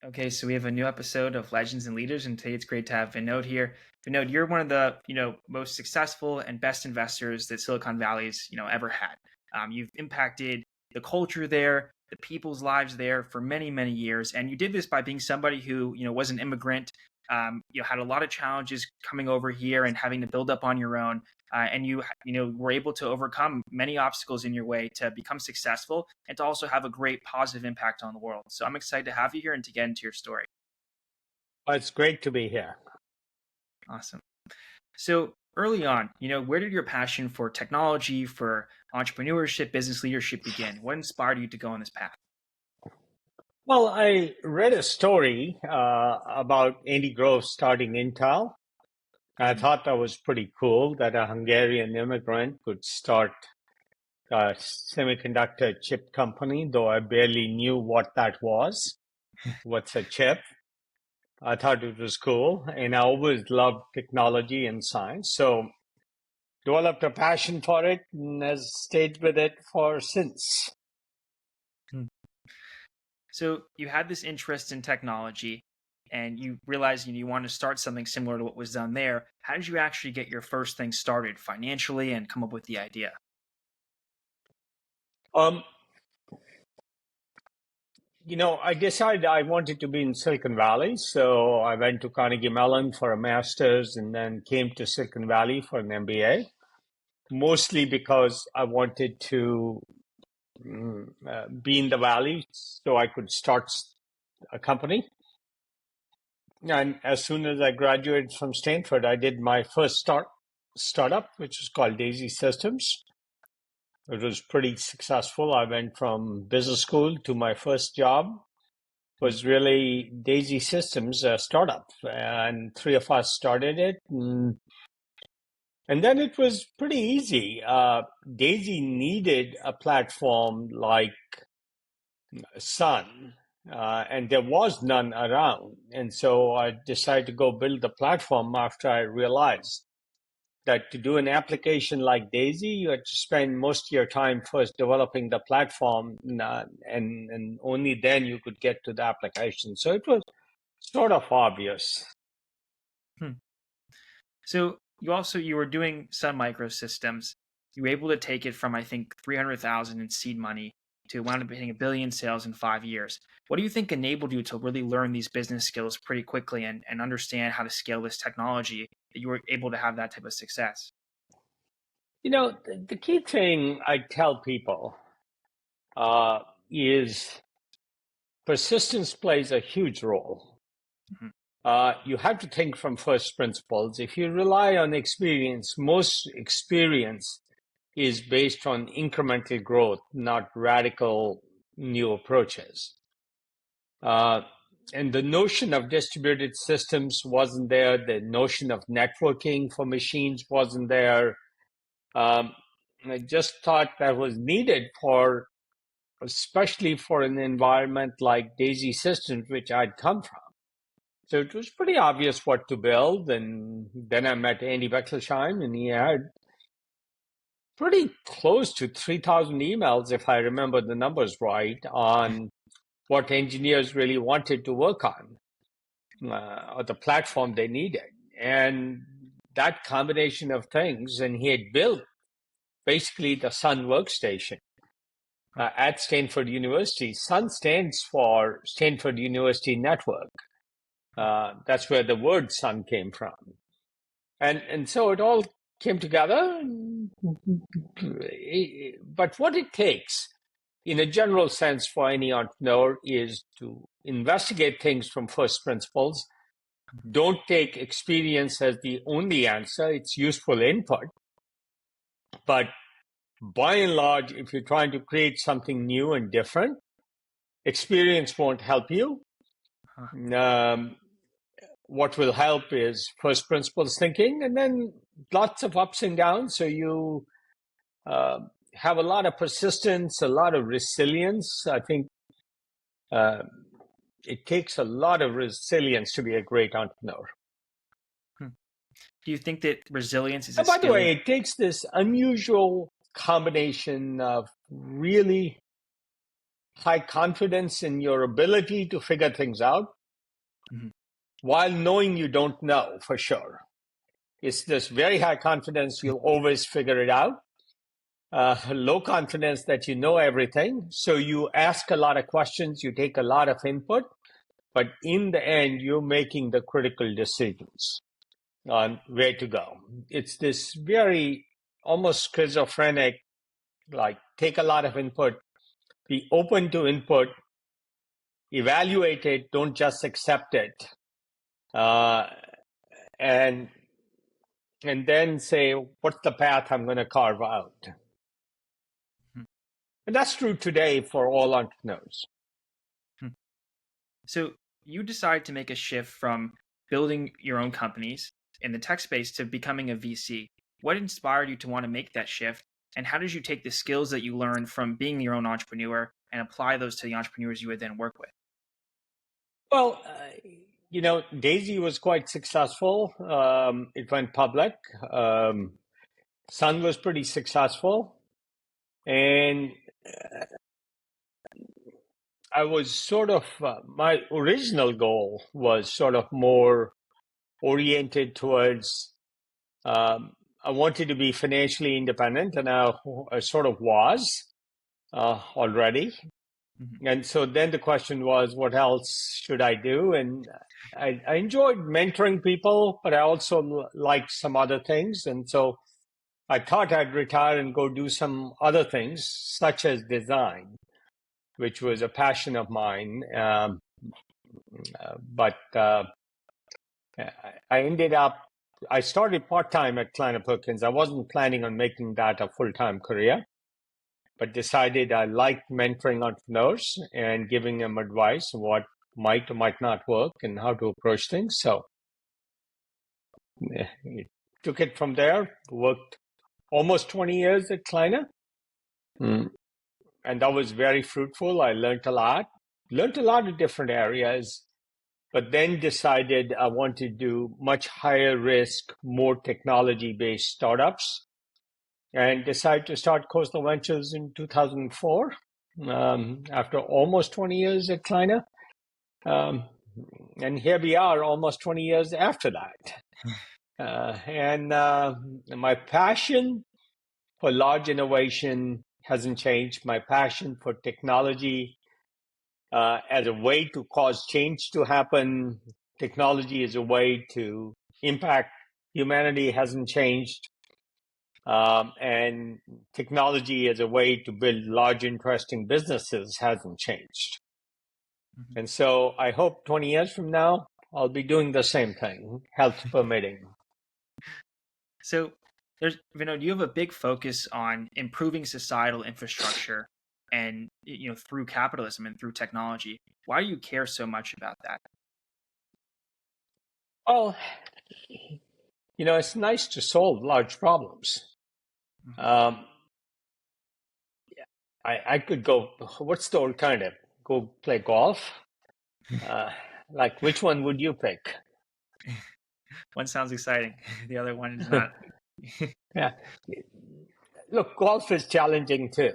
Okay, so we have a new episode of Legends and Leaders, and today it's great to have Vinod here. Vinod, you're one of the most successful and best investors that Silicon Valley's ever had. You've impacted the culture there, the people's lives there for many many years, and you did this by being somebody who was an immigrant. Had a lot of challenges coming over here and having to build up on your own, and you were able to overcome many obstacles in your way to become successful and to also have a great positive impact on the world. So I'm excited to have you here and to get into your story. Well, it's great to be here. Awesome. So early on, where did your passion for technology, for entrepreneurship, business leadership begin? What inspired you to go on this path? Well, I read a story about Andy Grove starting Intel. I thought that was pretty cool that a Hungarian immigrant could start a semiconductor chip company, though I barely knew what that was. What's a chip? I thought it was cool, and I always loved technology and science, so developed a passion for it and has stayed with it for since. So you had this interest in technology and you realized you wanted to start something similar to what was done there. How did you actually get your first thing started financially and come up with the idea? Um, I decided I wanted to be in Silicon Valley, so I went to Carnegie Mellon for a master's and then came to Silicon Valley for an MBA, mostly because I wanted to be in the Valley so I could start a company. And as soon as I graduated from Stanford, I did my first startup, which was called Daisy Systems. It was pretty successful. I went from business school to my first job was really Daisy Systems, a startup, and three of us started it. And then it was pretty easy. Daisy needed a platform like Sun, and there was none around. And so I decided to go build the platform after I realized that to do an application like Daisy, you had to spend most of your time first developing the platform, and only then you could get to the application. So it was sort of obvious. So you were doing Sun Microsystems. You were able to take it from I think 300,000 in seed money to wound up hitting 1 billion sales in 5 years. What do you think enabled you to really learn these business skills pretty quickly and understand how to scale this technology that you were able to have that type of success? The key thing I tell people is persistence plays a huge role. You have to think from first principles. If you rely on experience, most experience is based on incremental growth, not radical new approaches. And the notion of distributed systems wasn't there. The notion of networking for machines wasn't there. I just thought that was needed especially for an environment like Daisy Systems, which I'd come from. So it was pretty obvious what to build. And then I met Andy Bechtolsheim, and he had pretty close to 3,000 emails, if I remember the numbers right, on what engineers really wanted to work on, or the platform they needed. And that combination of things, and he had built basically the Sun workstation at Stanford University. Sun stands for Stanford University Network. That's where the word Sun came from. And so it all came together. But what it takes, in a general sense, for any entrepreneur is to investigate things from first principles. Don't take experience as the only answer. It's useful input. But by and large, if you're trying to create something new and different, experience won't help you. What will help is first principles thinking, and then lots of ups and downs. So you have a lot of persistence, a lot of resilience. I think it takes a lot of resilience to be a great entrepreneur. Do you think that resilience is a And by skill? the way, it takes this unusual combination of really high confidence in your ability to figure things out Mm-hmm. while knowing you don't know for sure. It's this very high confidence you'll always figure it out. Low confidence that you know everything. So you ask a lot of questions, you take a lot of input, but in the end, you're making the critical decisions on where to go. It's this very almost schizophrenic, like take a lot of input, be open to input, evaluate it, don't just accept it, and then say, what's the path I'm going to carve out? And that's true today for all entrepreneurs. So you decide to make a shift from building your own companies in the tech space to becoming a VC. What inspired you to want to make that shift? And how did you take the skills that you learned from being your own entrepreneur and apply those to the entrepreneurs you would then work with? Well, Daisy was quite successful. It went public. Sun was pretty successful. And I was sort of, my original goal was sort of more oriented towards, I wanted to be financially independent, and I sort of was already. Mm-hmm. And so then the question was, what else should I do? And I enjoyed mentoring people, but I also liked some other things. And so I thought I'd retire and go do some other things, such as design, which was a passion of mine. But I started part-time at Kleiner Perkins. I wasn't planning on making that a full-time career, but decided I liked mentoring entrepreneurs and giving them advice on what might or might not work and how to approach things. So took it from there, worked almost 20 years at Kleiner. And that was very fruitful. I learned a lot in different areas, but then decided I wanted to do much higher risk, more technology-based startups, and decided to start Khosla Ventures in 2004, after almost 20 years at Kleiner. And here we are almost 20 years after that. And my passion for large innovation hasn't changed. My passion for technology as a way to cause change to happen, technology as a way to impact humanity hasn't changed. And technology as a way to build large, interesting businesses hasn't changed. Mm-hmm. And so I hope 20 years from now, I'll be doing the same thing, health permitting. So Vinod, you have a big focus on improving societal infrastructure and through capitalism and through technology. Why do you care so much about that? Oh, it's nice to solve large problems. Mm-hmm. I could go, what's the alternative? Go play golf? Like, which one would you pick? One sounds exciting. The other one is not. Yeah. Look, golf is challenging too,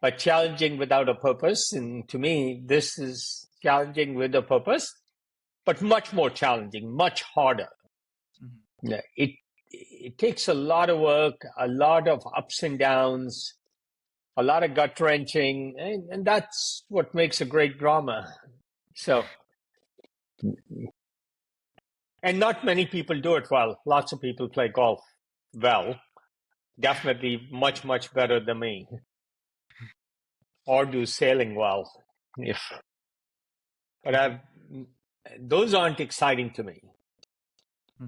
but challenging without a purpose. And to me, this is challenging with a purpose, but much more challenging, much harder. Mm-hmm. Yeah, it takes a lot of work, a lot of ups and downs, a lot of gut wrenching, and that's what makes a great drama. So, and not many people do it well. Lots of people play golf well, definitely much, much better than me, or do sailing well. But those aren't exciting to me.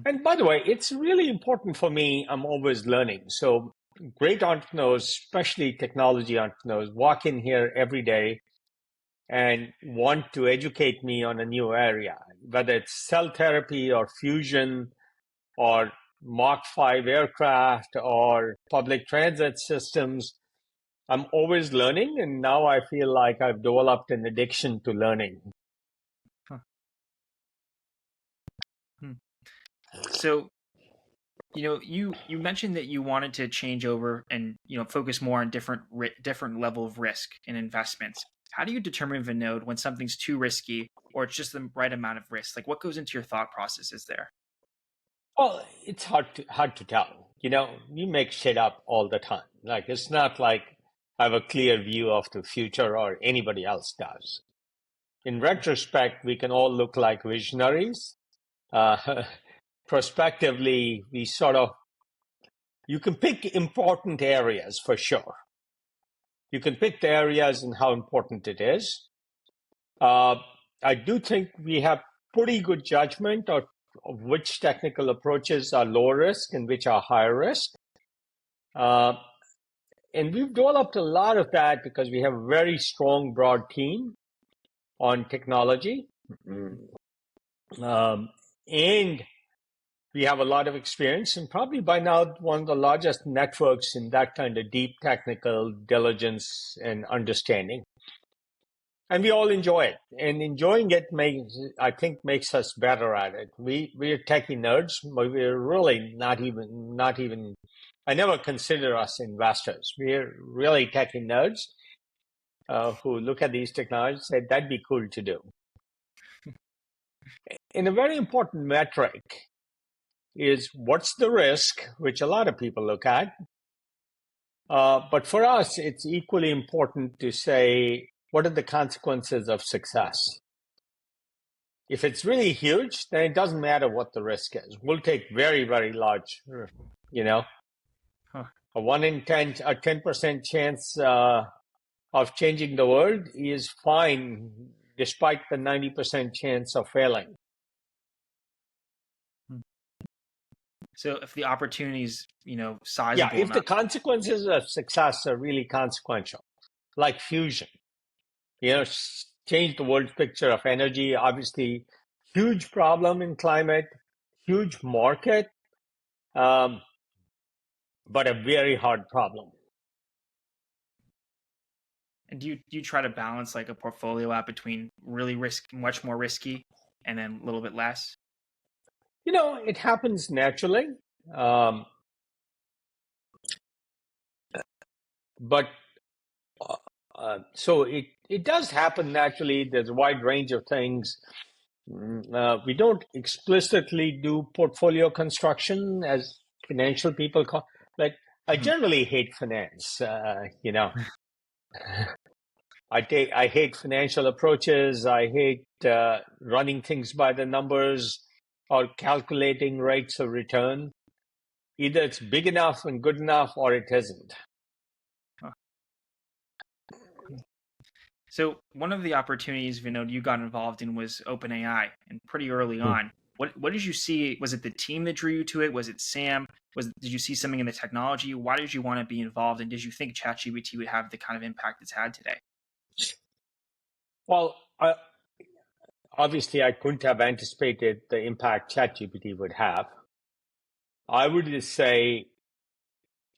And by the way, it's really important for me. I'm always learning. So great entrepreneurs, especially technology entrepreneurs, walk in here every day and want to educate me on a new area, whether it's cell therapy or fusion or Mach 5 aircraft or public transit systems. I'm always learning, and now I feel like I've developed an addiction to learning. So, you mentioned that you wanted to change over and focus more on different level of risk in investments. How do you determine, Vinod, when something's too risky or it's just the right amount of risk? Like, what goes into your thought processes there? Well, it's hard to tell. You make shit up all the time. Like it's not like I have a clear view of the future or anybody else does. In retrospect, we can all look like visionaries. Uh, Prospectively, you can pick important areas for sure. You can pick the areas and how important it is. I do think we have pretty good judgment of which technical approaches are low risk and which are higher risk. And we've developed a lot of that because we have a very strong, broad team on technology. And we have a lot of experience and probably by now one of the largest networks in that kind of deep technical diligence and understanding. And we all enjoy it. And enjoying it makes us better at it. We're techie nerds, but we're really not even I never consider us investors. We're really techie nerds who look at these technologies and say that'd be cool to do. And a very important metric is what's the risk, which a lot of people look at. But for us, it's equally important to say, what are the consequences of success? If it's really huge, then it doesn't matter what the risk is. We'll take very, very large, a 1 in 10, a 10% chance of changing the world is fine, despite the 90% chance of failing. So if the opportunity is, sizable if enough. the consequences of success are really consequential, like fusion, change the world picture of energy, obviously huge problem in climate, huge market, but a very hard problem. And do you try to balance like a portfolio out between really much more risky, and then a little bit less? It happens naturally. But so it does happen naturally. There's a wide range of things. We don't explicitly do portfolio construction as financial people call. Like I generally hate finance. I hate financial approaches. I hate running things by the numbers or calculating rates of return. Either it's big enough and good enough, or it isn't. So one of the opportunities, Vinod, you got involved in was OpenAI, and pretty early on. What did you see? Was it the team that drew you to it? Was it Sam? Did you see something in the technology? Why did you want to be involved? And did you think ChatGPT would have the kind of impact it's had today? Well, obviously, I couldn't have anticipated the impact ChatGPT would have. I would just say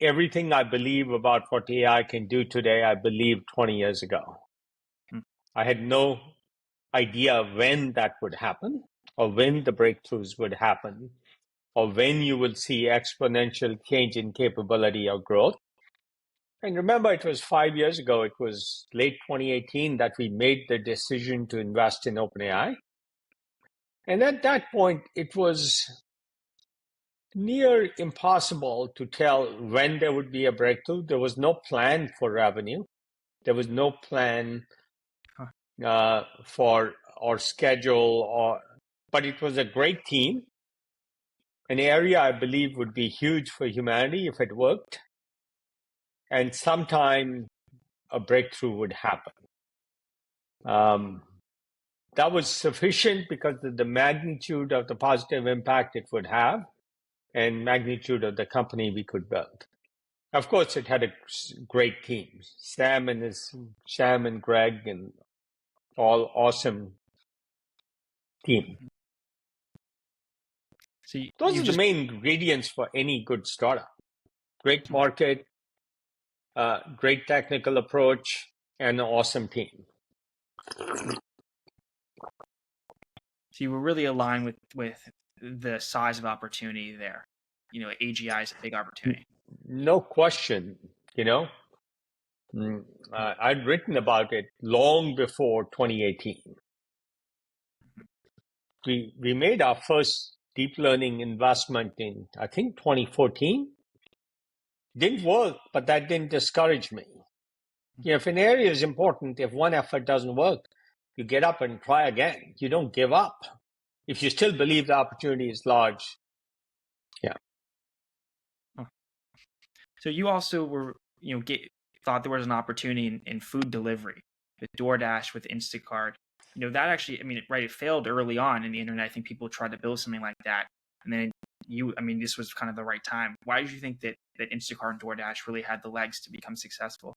everything I believe about what AI can do today, I believed 20 years ago. I had no idea when that would happen, or when the breakthroughs would happen, or when you will see exponential change in capability or growth. And remember, it was 5 years ago, it was late 2018 that we made the decision to invest in OpenAI. And at that point, it was near impossible to tell when there would be a breakthrough. There was no plan for revenue. There was no plan for or schedule, but it was a great team, an area I believe would be huge for humanity if it worked, and sometime a breakthrough would happen. That was sufficient because of the magnitude of the positive impact it would have and magnitude of the company we could build. Of course, it had a great team. Sam and Greg and all awesome team. So those are the main ingredients for any good startup. Great market, great technical approach, and an awesome team. So you were really aligned with the size of opportunity there. AGI is a big opportunity. No question, I'd written about it long before 2018. We made our first deep learning investment in, I think, 2014. Didn't work, but that didn't discourage me. If an area is important, if one effort doesn't work, you get up and try again. You don't give up. If you still believe the opportunity is large. Yeah. So you also were, thought there was an opportunity in food delivery with DoorDash, with Instacart. That actually, it failed early on in the internet. I think people tried to build something like that. And then this was kind of the right time. Why did you think that Instacart and DoorDash really had the legs to become successful?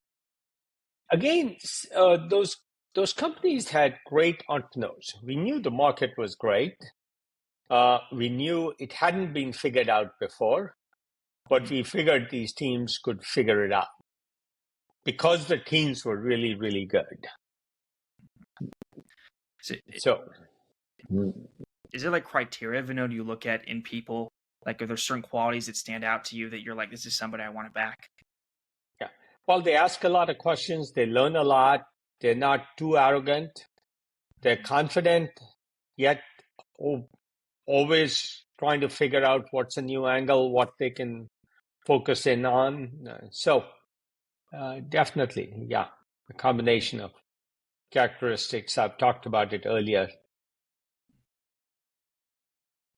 Again, those companies had great entrepreneurs. We knew the market was great. We knew it hadn't been figured out before, but we figured these teams could figure it out because the teams were really, really good. So is there like criteria, Vinod, you look at in people? Like, are there certain qualities that stand out to you that you're like, this is somebody I want to back? Yeah. Well, they ask a lot of questions. They learn a lot. They're not too arrogant. They're confident, yet always trying to figure out what's a new angle, what they can focus in on. Definitely, yeah, a combination of characteristics. I've talked about it earlier.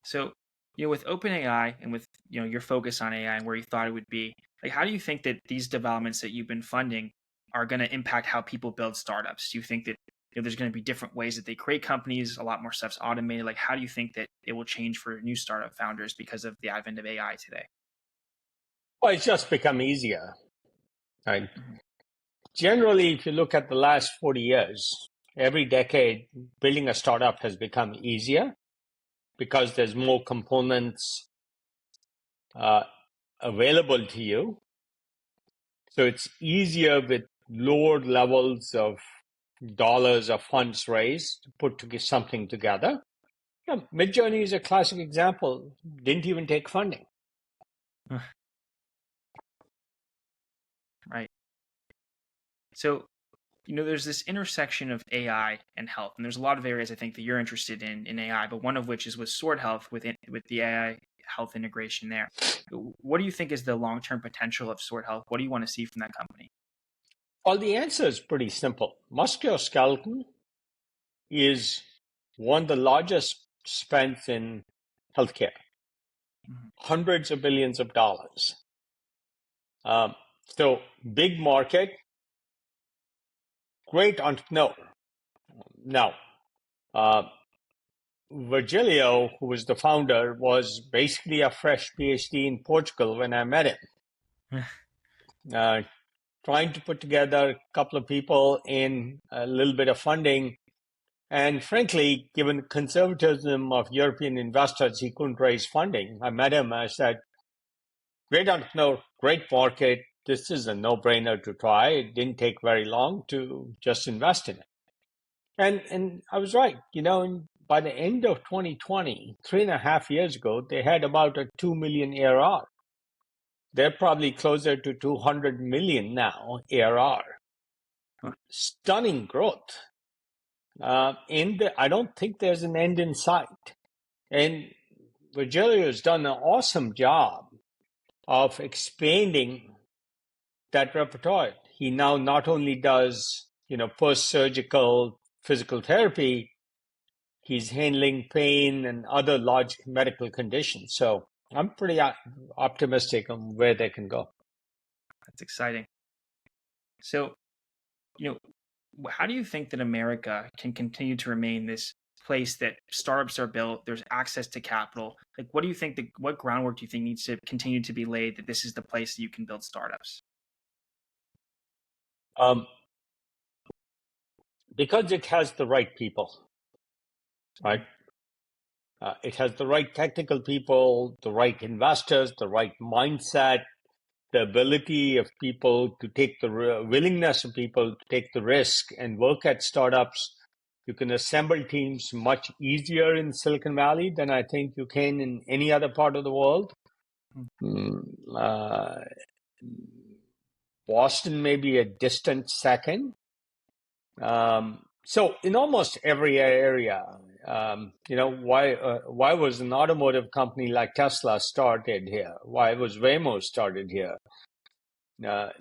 So, with OpenAI and with your focus on AI and where you thought it would be, like, how do you think that these developments that you've been funding are going to impact how people build startups? Do you think that there's going to be different ways that they create companies, a lot more stuff's automated? Like, how do you think that it will change for new startup founders because of the advent of AI today? Well, it's just become easier. Right? Generally, if you look at the last 40 years, every decade, building a startup has become easier because there's more components available to you. So it's easier with lower levels of dollars or funds raised to put something together. Midjourney is a classic example. Didn't even take funding. Right. So, there's this intersection of AI and health, and there's a lot of areas I think that you're interested in AI, but one of which is with Sword Health, with the AI health integration there. What do you think is the long-term potential of Sword Health? What do you want to see from that company? Well, the answer is pretty simple. Musculoskeletal is one of the largest spends in healthcare, hundreds of billions of dollars. So big market, great entrepreneur. Now, Virgilio, who was the founder, was basically a fresh PhD in Portugal when I met him. Trying to put together a couple of people in a little bit of funding. And frankly, given the conservatism of European investors, he couldn't raise funding. I met him. I said, great entrepreneur, great market. This is a no-brainer to try. It didn't take very long to just invest in it. And I was right. By the end of 2020, 3.5 years ago, they had about a 2 million ARR. They're probably closer to 200 million now ARR. Stunning growth. I don't think there's an end in sight. And Virgilio has done an awesome job of expanding that repertoire. He now not only does, post-surgical physical therapy, he's handling pain and other large medical conditions. So I'm pretty optimistic on where they can go. That's exciting. So, how do you think that America can continue to remain this place that startups are built, there's access to capital? Like, what do you think, what groundwork do you think needs to continue to be laid that this is the place that you can build startups? Because it has the right people, right? It has the right technical people, the right investors, the right mindset, the ability of people to take the willingness of people to take the risk and work at startups. You can assemble teams much easier in Silicon Valley than I think you can in any other part of the world. Boston may be a distant second. So in almost every area, why was an automotive company like Tesla started here? Why was Waymo started here?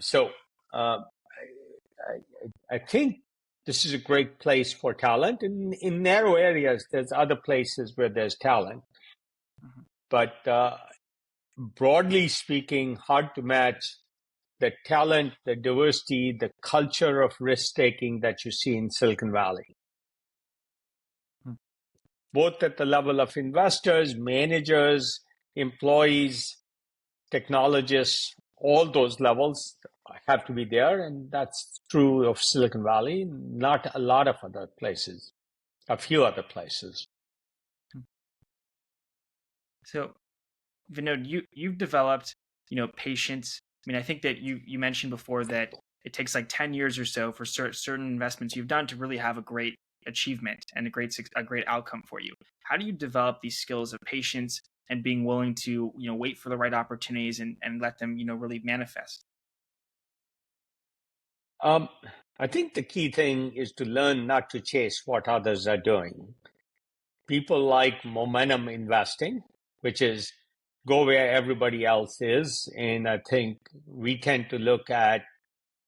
So I think this is a great place for talent. In narrow areas, there's other places where there's talent. Mhm. But broadly speaking, hard to match the talent, the diversity, the culture of risk-taking that you see in Silicon Valley, both at the level of investors, managers, employees, technologists, all those levels have to be there. And that's true of Silicon Valley, not a lot of other places, a few other places. So, Vinod, you've developed, patience. I mean, I think that you mentioned before that it takes like 10 years or so for certain investments you've done to really have a great achievement and a great outcome for you. How do you develop these skills of patience and being willing to, wait for the right opportunities and let them, really manifest? I think the key thing is to learn not to chase what others are doing. People like momentum investing, which is go where everybody else is. And I think we tend to look at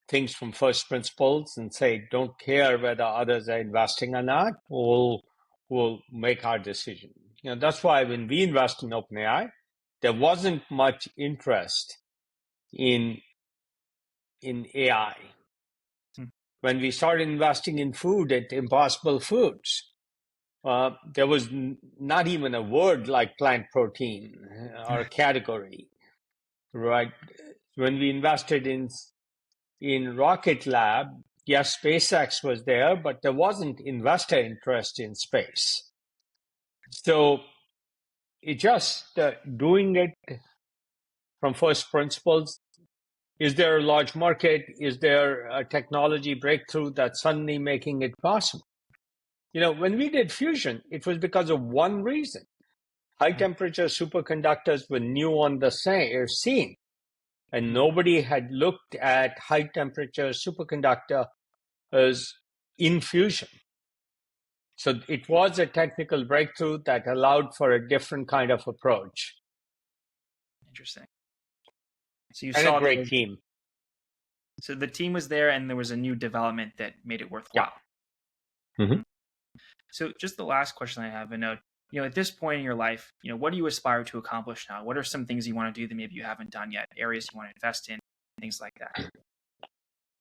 things from first principles and say, don't care whether others are investing or not, we'll make our decision. That's why when we invest in OpenAI, there wasn't much interest in AI. Hmm. When we started investing in food at Impossible Foods, there was not even a word like plant protein or category, right? When we invested in Rocket Lab, yes, SpaceX was there, but there wasn't investor interest in space. So it just doing it from first principles. Is there a large market? Is there a technology breakthrough that's suddenly making it possible? When we did fusion, it was because of one reason. High temperature superconductors were new on the scene, and nobody had looked at high temperature superconductors in fusion. So it was a technical breakthrough that allowed for a different kind of approach. Interesting. So you And a saw great team. so the team was there and there was a new development that made it worthwhile. Yeah. Mm-hmm. So just the last question I have, Vinod, at this point in your life, what do you aspire to accomplish now? What are some things you want to do that maybe you haven't done yet? Areas you want to invest in, things like that.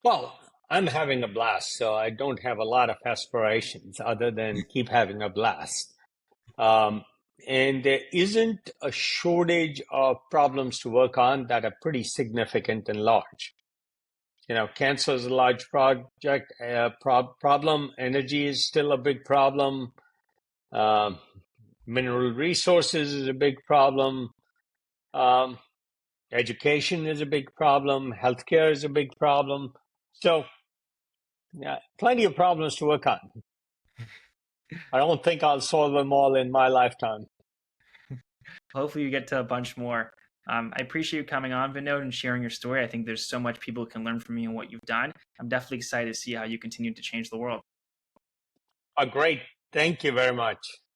Well, I'm having a blast, so I don't have a lot of aspirations other than keep having a blast. And there isn't a shortage of problems to work on that are pretty significant and large. Cancer is a large project problem. Energy is still a big problem. Mineral resources is a big problem. Education is a big problem. Healthcare is a big problem. So, yeah, plenty of problems to work on. I don't think I'll solve them all in my lifetime. Hopefully you get to a bunch more. I appreciate you coming on, Vinod, and sharing your story. I think there's so much people can learn from you and what you've done. I'm definitely excited to see how you continue to change the world. Great. Thank you very much.